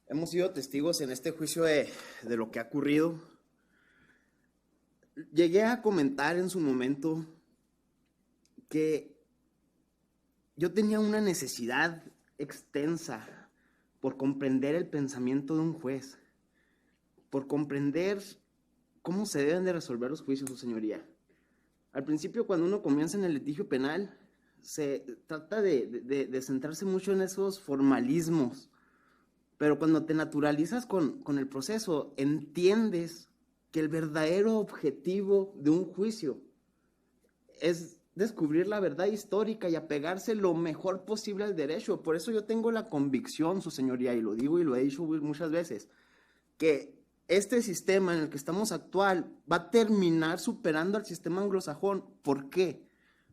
Hemos sido testigos en este juicio de lo que ha ocurrido. Llegué a comentar en su momento que yo tenía una necesidad extensa por comprender el pensamiento de un juez, por comprender cómo se deben de resolver los juicios, su señoría. Al principio, cuando uno comienza en el litigio penal, se trata de centrarse mucho en esos formalismos, pero cuando te naturalizas con el proceso, entiendes que el verdadero objetivo de un juicio es descubrir la verdad histórica y apegarse lo mejor posible al derecho. Por eso yo tengo la convicción, su señoría, y lo digo y lo he dicho muchas veces, que este sistema en el que estamos actual va a terminar superando al sistema anglosajón. ¿Por qué?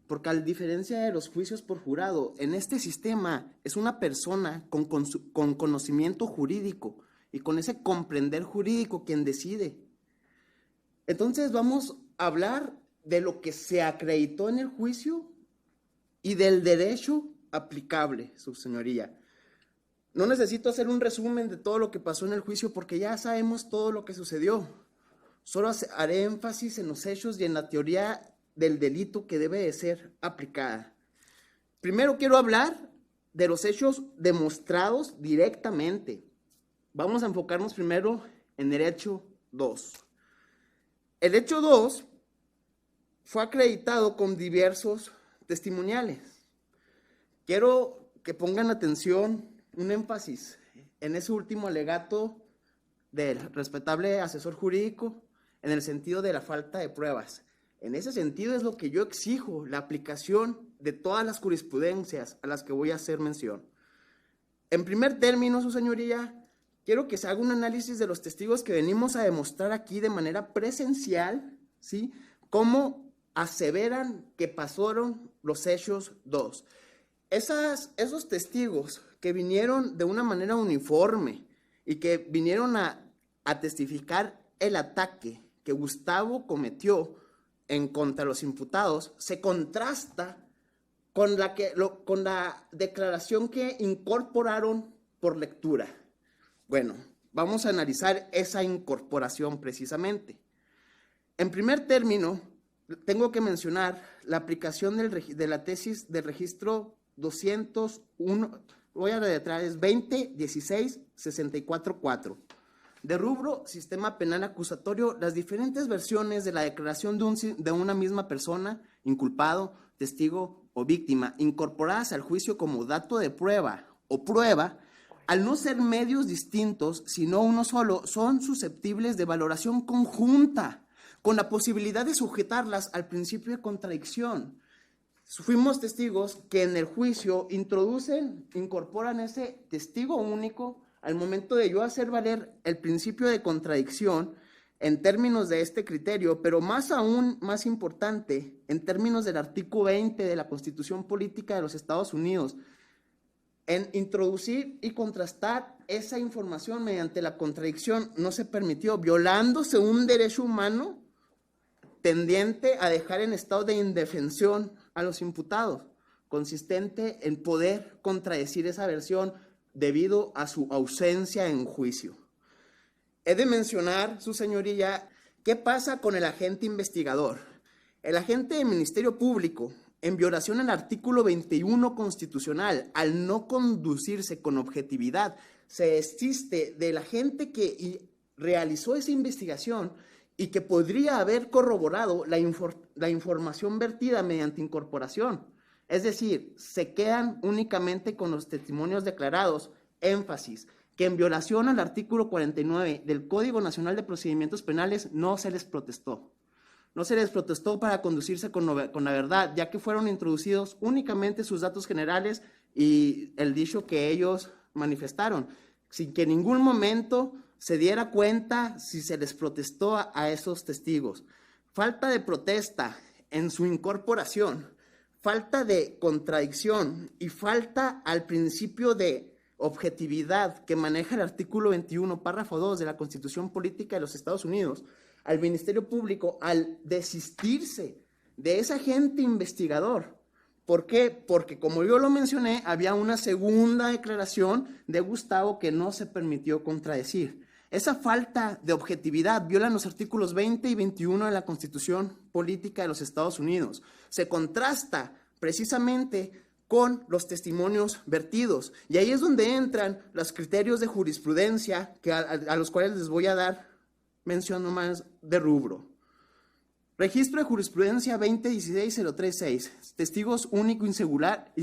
Porque a diferencia de los juicios por jurado, en este sistema es una persona con conocimiento jurídico y con ese comprender jurídico quien decide. Entonces vamos a hablar de lo que se acreditó en el juicio y del derecho aplicable, su señoría. No necesito hacer un resumen de todo lo que pasó en el juicio porque ya sabemos todo lo que sucedió. Solo haré énfasis en los hechos y en la teoría del delito que debe de ser aplicada. Primero quiero hablar de los hechos demostrados directamente. Vamos a enfocarnos primero en el hecho 2. El hecho 2 fue acreditado con diversos testimoniales. Quiero que pongan atención, un énfasis en ese último alegato del respetable asesor jurídico en el sentido de la falta de pruebas. En ese sentido es lo que yo exijo, la aplicación de todas las jurisprudencias a las que voy a hacer mención. En primer término, su señoría, quiero que se haga un análisis de los testigos que venimos a demostrar aquí de manera presencial, ¿sí? Cómo aseveran que pasaron los hechos 2. Esos testigos que vinieron de una manera uniforme y que vinieron a testificar el ataque que Gustavo cometió en contra de los imputados, se contrasta con la declaración que incorporaron por lectura. Bueno, vamos a analizar esa incorporación precisamente. En primer término, tengo que mencionar la aplicación de la tesis del registro 201, voy a deletrear, es 2016-644. De rubro Sistema Penal Acusatorio, las diferentes versiones de la declaración de una misma persona, inculpado, testigo o víctima, incorporadas al juicio como dato de prueba o prueba, al no ser medios distintos, sino uno solo, son susceptibles de valoración conjunta, con la posibilidad de sujetarlas al principio de contradicción. Fuimos testigos que en el juicio incorporan ese testigo único al momento de yo hacer valer el principio de contradicción en términos de este criterio, pero más aún, más importante, en términos del artículo 20 de la Constitución Política de los Estados Unidos, en introducir y contrastar esa información mediante la contradicción no se permitió, violándose un derecho humano tendiente a dejar en estado de indefensión a los imputados, consistente en poder contradecir esa versión debido a su ausencia en juicio. He de mencionar, su señoría, qué pasa con el agente investigador. El agente del Ministerio Público, en violación al artículo 21 constitucional, al no conducirse con objetividad, se desiste del agente que realizó esa investigación y que podría haber corroborado la información vertida mediante incorporación. Es decir, se quedan únicamente con los testimonios declarados. Énfasis, que en violación al artículo 49 del Código Nacional de Procedimientos Penales no se les protestó. No se les protestó para conducirse con la verdad, ya que fueron introducidos únicamente sus datos generales y el dicho que ellos manifestaron, sin que en ningún momento se diera cuenta si se les protestó a esos testigos. Falta de protesta en su incorporación, falta de contradicción y falta al principio de objetividad que maneja el artículo 21, párrafo 2 de la Constitución Política de los Estados Unidos, al Ministerio Público, al desistirse de ese agente investigador ¿Por qué? Porque como yo lo mencioné, había una segunda declaración de Gustavo que no se permitió contradecir. Esa falta de objetividad viola los artículos 20 y 21 de la Constitución Política de los Estados Unidos. Se contrasta precisamente con los testimonios vertidos. Y ahí es donde entran los criterios de jurisprudencia a los cuales les voy a dar mención nomás de rubro. Registro de jurisprudencia 2016-036. Testigos único y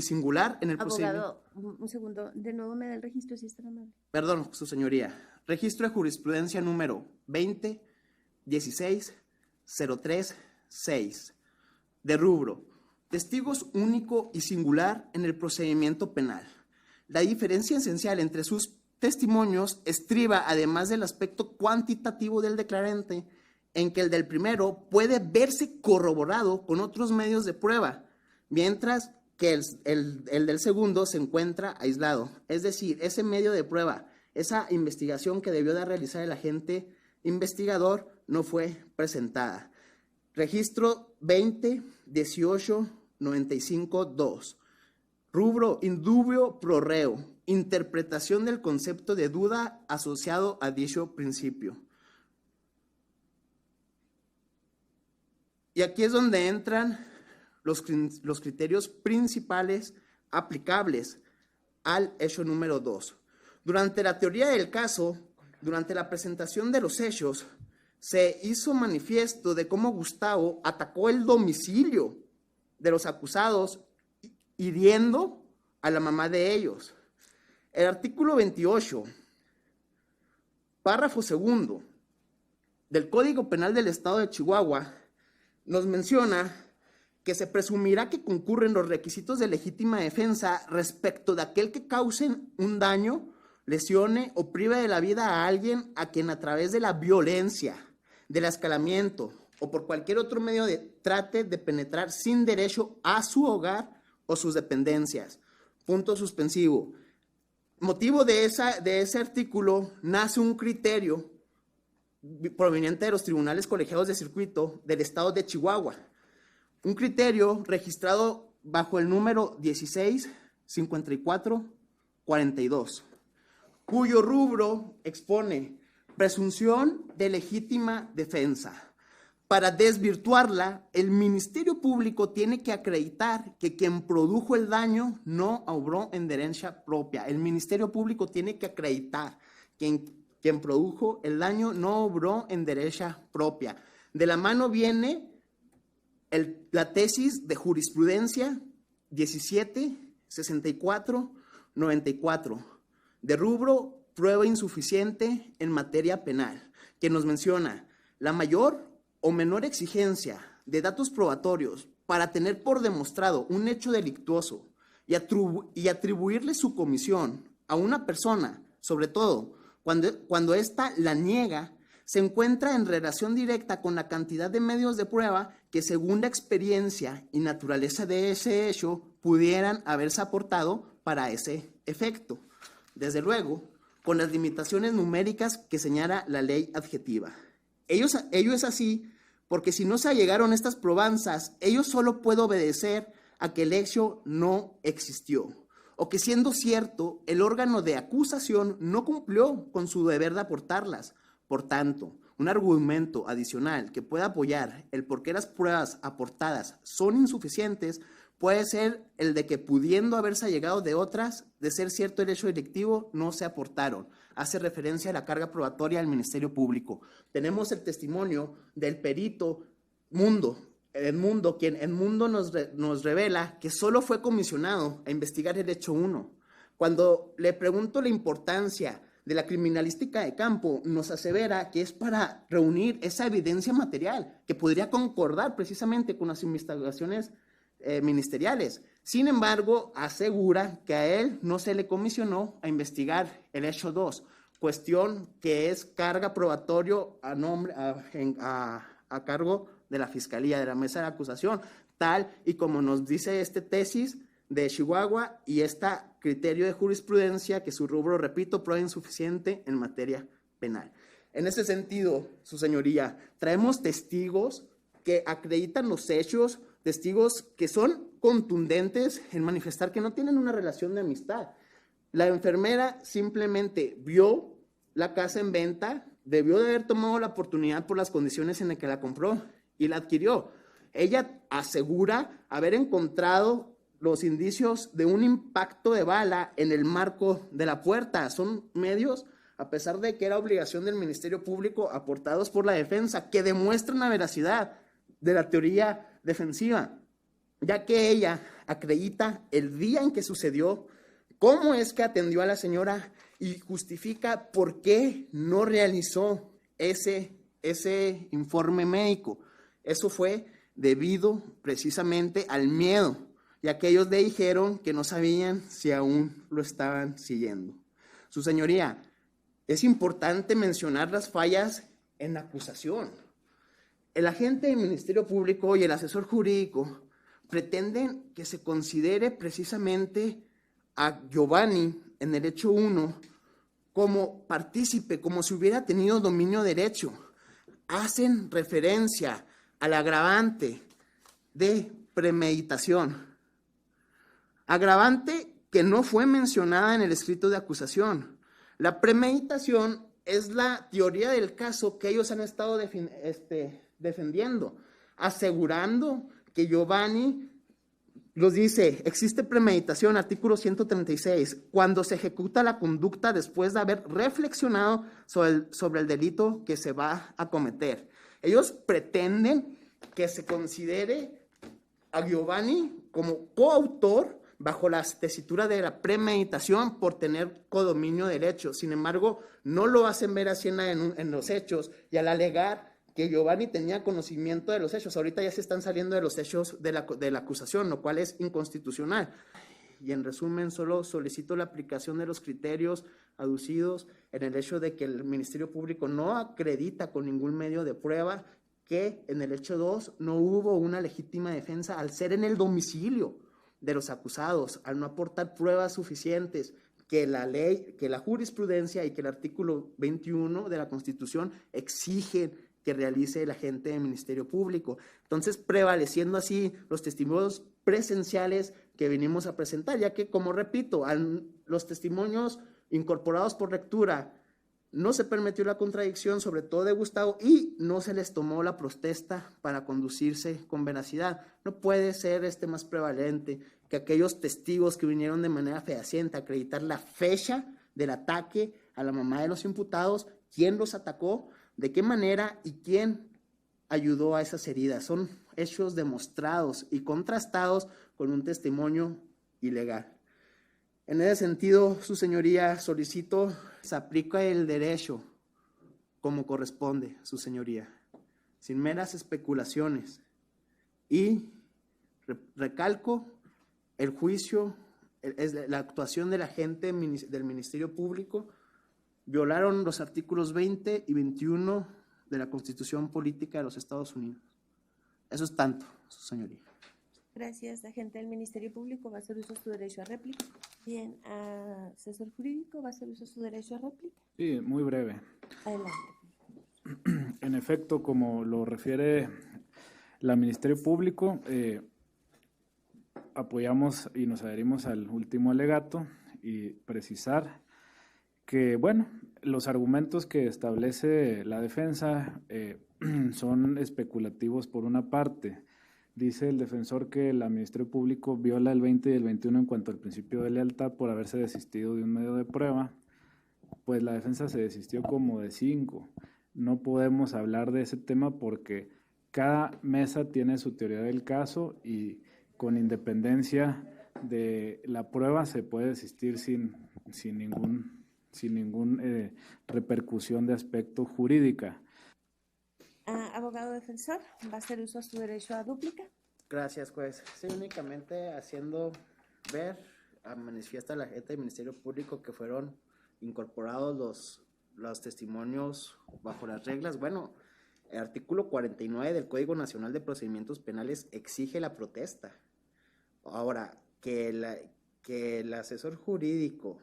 singular en el procedimiento. Abogado, un segundo. De nuevo me da el registro, si está amable. Perdón, su señoría. Registro de jurisprudencia número 2016-036. De rubro. Testigos único y singular en el procedimiento penal. La diferencia esencial entre sus testimonios estriba, además del aspecto cuantitativo del declarante, en que el del primero puede verse corroborado con otros medios de prueba, mientras que el del segundo se encuentra aislado. Es decir, ese medio de prueba, esa investigación que debió de realizar el agente investigador, no fue presentada. Registro 20-18-95-2. Rubro indubio pro reo. Interpretación del concepto de duda asociado a dicho principio. Y aquí es donde entran los criterios principales aplicables al hecho número 2. Durante la teoría del caso, durante la presentación de los hechos, se hizo manifiesto de cómo Gustavo atacó el domicilio de los acusados, hiriendo a la mamá de ellos. El artículo 28, párrafo segundo, del Código Penal del Estado de Chihuahua, nos menciona que se presumirá que concurren los requisitos de legítima defensa respecto de aquel que causen un daño, lesione o prive de la vida a alguien a quien a través de la violencia, del escalamiento o por cualquier otro medio trate de penetrar sin derecho a su hogar o sus dependencias. Punto suspensivo. Motivo de ese artículo nace un criterio proveniente de los tribunales colegiados de circuito del estado de Chihuahua. Un criterio registrado bajo el número 165442, cuyo rubro expone presunción de legítima defensa. Para desvirtuarla, el Ministerio Público tiene que acreditar que quien produjo el daño no obró en derecha propia. El Ministerio Público tiene que acreditar que quien produjo el daño no obró en derecha propia. De la mano viene la tesis de jurisprudencia 1764-94, de rubro prueba insuficiente en materia penal, que nos menciona la mayor o menor exigencia de datos probatorios para tener por demostrado un hecho delictuoso y atribuirle su comisión a una persona, sobre todo cuando ésta la niega, se encuentra en relación directa con la cantidad de medios de prueba que, según la experiencia y naturaleza de ese hecho, pudieran haberse aportado para ese efecto. Desde luego, con las limitaciones numéricas que señala la ley adjetiva. Ello es así porque si no se allegaron estas probanzas, ello solo puede obedecer a que el hecho no existió, o que, siendo cierto, el órgano de acusación no cumplió con su deber de aportarlas. Por tanto, un argumento adicional que pueda apoyar el por qué las pruebas aportadas son insuficientes puede ser el de que, pudiendo haberse allegado de otras, de ser cierto el hecho delictivo, no se aportaron. Hace referencia a la carga probatoria del Ministerio Público. Tenemos el testimonio del perito Mundo, quien en Mundo nos revela que solo fue comisionado a investigar el hecho 1. Cuando le pregunto la importancia de la criminalística de campo, nos asevera que es para reunir esa evidencia material que podría concordar precisamente con las investigaciones ministeriales. Sin embargo, asegura que a él no se le comisionó a investigar el hecho 2, cuestión que es carga probatorio a cargo de la Fiscalía, de la Mesa de Acusación, tal y como nos dice esta tesis de Chihuahua y este criterio de jurisprudencia que su rubro, repito, prueba insuficiente en materia penal. En ese sentido, su señoría, traemos testigos que acreditan los hechos testigos que son contundentes en manifestar que no tienen una relación de amistad. La enfermera simplemente vio la casa en venta, debió de haber tomado la oportunidad por las condiciones en las que la compró y la adquirió. Ella asegura haber encontrado los indicios de un impacto de bala en el marco de la puerta. Son medios, a pesar de que era obligación del Ministerio Público, aportados por la defensa, que demuestran la veracidad de la teoría defensiva, ya que ella acredita el día en que sucedió, cómo es que atendió a la señora y justifica por qué no realizó ese informe médico. Eso fue debido precisamente al miedo, ya que ellos le dijeron que no sabían si aún lo estaban siguiendo. Su señoría, es importante mencionar las fallas en la acusación. El agente del Ministerio Público y el asesor jurídico pretenden que se considere precisamente a Giovanni en el hecho 1 como partícipe, como si hubiera tenido dominio de derecho. Hacen referencia al agravante de premeditación. Agravante que no fue mencionada en el escrito de acusación. La premeditación es la teoría del caso que ellos han estado defendiendo, asegurando que Giovanni los dice, existe premeditación, artículo 136, cuando se ejecuta la conducta después de haber reflexionado sobre el delito que se va a cometer. Ellos pretenden que se considere a Giovanni como coautor bajo la tesitura de la premeditación por tener codominio del hecho. Sin embargo, no lo hacen ver así en los hechos, y al alegar que Giovanni tenía conocimiento de los hechos, ahorita ya se están saliendo de los hechos de la acusación, lo cual es inconstitucional. Y en resumen, solo solicito la aplicación de los criterios aducidos en el hecho de que el Ministerio Público no acredita con ningún medio de prueba que en el hecho 2 no hubo una legítima defensa al ser en el domicilio de los acusados, al no aportar pruebas suficientes que la ley, que la jurisprudencia y que el artículo 21 de la Constitución exigen que realice el agente del Ministerio Público. Entonces, prevaleciendo así los testimonios presenciales que venimos a presentar, ya que, como repito, los testimonios incorporados por lectura no se permitió la contradicción, sobre todo de Gustavo, y no se les tomó la protesta para conducirse con veracidad. No puede ser más prevalente que aquellos testigos que vinieron de manera fehaciente a acreditar la fecha del ataque a la mamá de los imputados, quién los atacó, de qué manera y quién ayudó a esas heridas. Son hechos demostrados y contrastados con un testimonio ilegal. En ese sentido, su señoría, solicito se aplica el derecho como corresponde, su señoría, sin meras especulaciones. Y recalco el juicio, la actuación del agente del Ministerio Público, violaron los artículos 20 y 21 de la Constitución Política de los Estados Unidos. Eso es tanto, su señoría. Gracias, agente del Ministerio Público. ¿Va a hacer uso de su derecho a réplica? Bien, asesor jurídico, ¿va a hacer uso de su derecho a réplica? Sí, muy breve. Adelante. En efecto, como lo refiere la Ministerio Público, apoyamos y nos adherimos al último alegato y precisar que, bueno, los argumentos que establece la defensa son especulativos por una parte. Dice el defensor que el Ministerio Público viola el 20 y el 21 en cuanto al principio de lealtad por haberse desistido de un medio de prueba. Pues la defensa se desistió como de 5. No podemos hablar de ese tema porque cada mesa tiene su teoría del caso y con independencia de la prueba se puede desistir sin ninguna repercusión de aspecto jurídica. Abogado defensor, ¿va a hacer uso de su derecho a dúplica? Gracias, juez. Sí, únicamente haciendo ver a manifiesta la gente del Ministerio Público que fueron incorporados los testimonios bajo las reglas. Bueno, el artículo 49 del Código Nacional de Procedimientos Penales exige la protesta. Ahora, que el asesor jurídico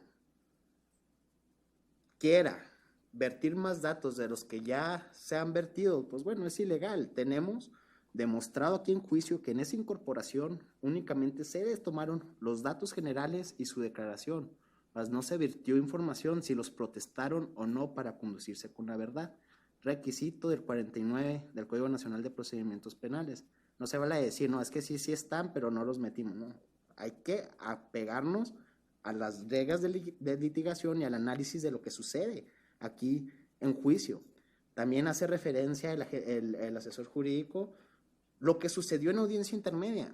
quiera vertir más datos de los que ya se han vertido, pues bueno, es ilegal. Tenemos demostrado aquí en juicio que en esa incorporación únicamente se tomaron los datos generales y su declaración, mas no se vertió información si los protestaron o no para conducirse con la verdad, requisito del 49 del Código Nacional de Procedimientos Penales. No se vale a decir, no, es que sí están, pero no los metimos, no. Hay que apegarnos a las reglas de litigación y al análisis de lo que sucede aquí en juicio. También hace referencia el asesor jurídico lo que sucedió en audiencia intermedia.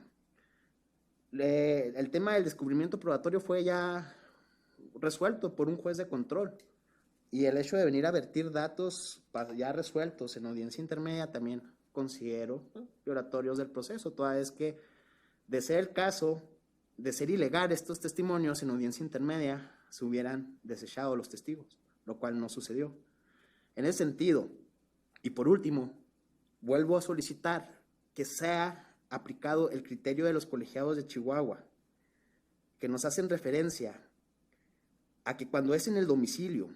El tema del descubrimiento probatorio fue ya resuelto por un juez de control, y el hecho de venir a vertir datos ya resueltos en audiencia intermedia también considero violatorios del proceso, toda vez que, de ser el caso de ser ilegal estos testimonios en audiencia intermedia, se hubieran desechado los testigos, lo cual no sucedió. En ese sentido, y por último, vuelvo a solicitar que sea aplicado el criterio de los colegiados de Chihuahua, que nos hacen referencia a que cuando es en el domicilio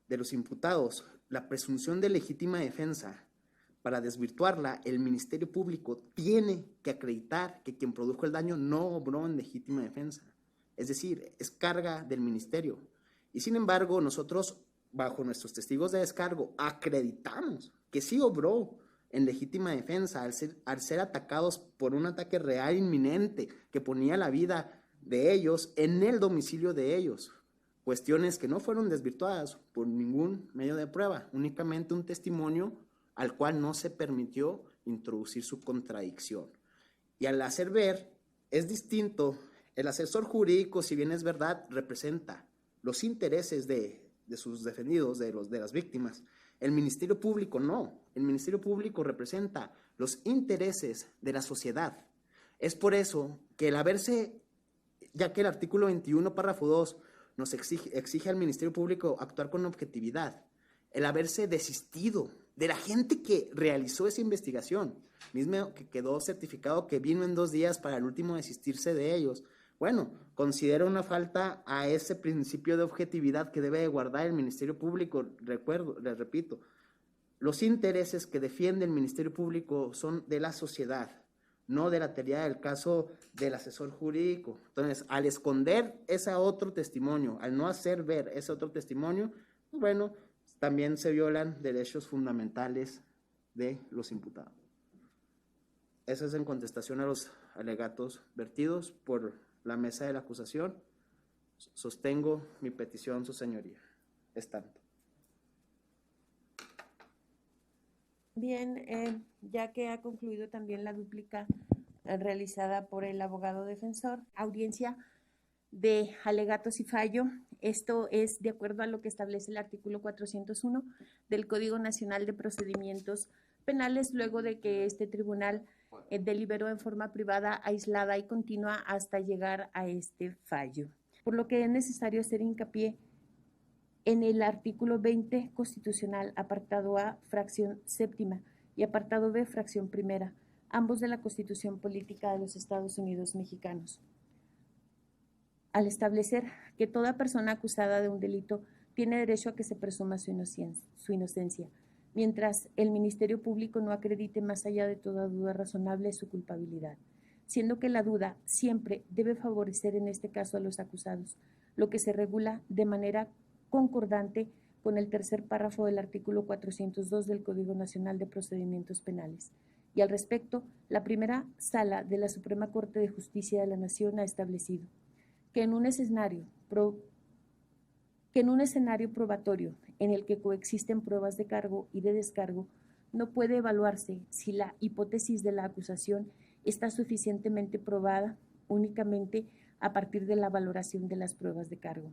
de los imputados, la presunción de legítima defensa, para desvirtuarla, el Ministerio Público tiene que acreditar que quien produjo el daño no obró en legítima defensa. Es decir, es carga del Ministerio. Y sin embargo, nosotros, bajo nuestros testigos de descargo, acreditamos que sí obró en legítima defensa al ser atacados por un ataque real inminente que ponía la vida de ellos en el domicilio de ellos. Cuestiones que no fueron desvirtuadas por ningún medio de prueba, únicamente un testimonio al cual no se permitió introducir su contradicción. Y al hacer ver, es distinto, el asesor jurídico, si bien es verdad, representa los intereses de sus defendidos, de las víctimas. El Ministerio Público no, el Ministerio Público representa los intereses de la sociedad. Es por eso que el haberse, ya que el artículo 21, párrafo 2, nos exige al Ministerio Público actuar con objetividad, el haberse desistido de la gente que realizó esa investigación, mismo que quedó certificado que vino en 2 días para el último desistirse de ellos, bueno, considero una falta a ese principio de objetividad que debe de guardar el Ministerio Público. Les repito, los intereses que defiende el Ministerio Público son de la sociedad, no de la teoría del caso del asesor jurídico. Entonces, al esconder ese otro testimonio, al no hacer ver ese otro testimonio, bueno, también se violan derechos fundamentales de los imputados. Eso es en contestación a los alegatos vertidos por la mesa de la acusación. Sostengo mi petición, su señoría. Es tanto. Bien, ya que ha concluido también la dúplica realizada por el abogado defensor, audiencia de alegatos y fallo. Esto es de acuerdo a lo que establece el artículo 401 del Código Nacional de Procedimientos Penales, luego de que este tribunal deliberó en forma privada, aislada y continua hasta llegar a este fallo. Por lo que es necesario hacer hincapié en el artículo 20 constitucional, apartado A, fracción séptima, y apartado B, fracción primera, ambos de la Constitución Política de los Estados Unidos Mexicanos, al establecer que toda persona acusada de un delito tiene derecho a que se presuma su inocencia, mientras el Ministerio Público no acredite más allá de toda duda razonable su culpabilidad, siendo que la duda siempre debe favorecer en este caso a los acusados, lo que se regula de manera concordante con el tercer párrafo del artículo 402 del Código Nacional de Procedimientos Penales. Y al respecto, la primera sala de la Suprema Corte de Justicia de la Nación ha establecido que en un escenario probatorio en el que coexisten pruebas de cargo y de descargo, no puede evaluarse si la hipótesis de la acusación está suficientemente probada únicamente a partir de la valoración de las pruebas de cargo.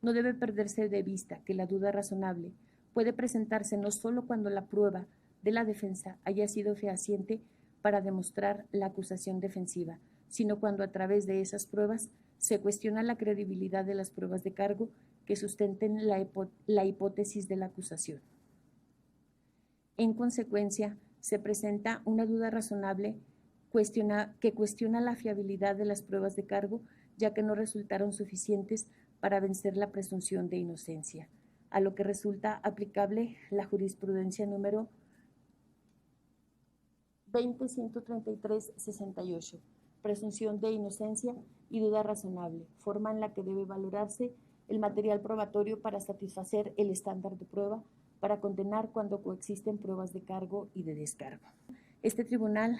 No debe perderse de vista que la duda razonable puede presentarse no solo cuando la prueba de la defensa haya sido fehaciente para demostrar la acusación defensiva, sino cuando a través de esas pruebas se cuestiona la credibilidad de las pruebas de cargo que sustenten la hipótesis de la acusación. En consecuencia, se presenta una duda razonable que cuestiona la fiabilidad de las pruebas de cargo, ya que no resultaron suficientes para vencer la presunción de inocencia, a lo que resulta aplicable la jurisprudencia número 20.133.68, presunción de inocencia y duda razonable, forma en la que debe valorarse el material probatorio para satisfacer el estándar de prueba para condenar cuando coexisten pruebas de cargo y de descargo. Este tribunal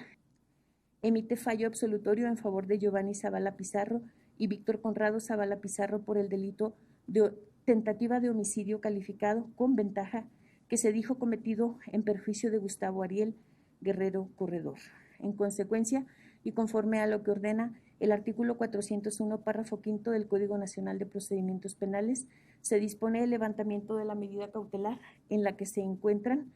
emite fallo absolutorio en favor de Giovanni Zavala Pizarro y Víctor Conrado Zavala Pizarro por el delito de tentativa de homicidio calificado con ventaja que se dijo cometido en perjuicio de Gustavo Ariel Guerrero Corredor. En consecuencia, y conforme a lo que ordena el artículo 401, párrafo quinto del Código Nacional de Procedimientos Penales, se dispone el levantamiento de la medida cautelar en la que se encuentran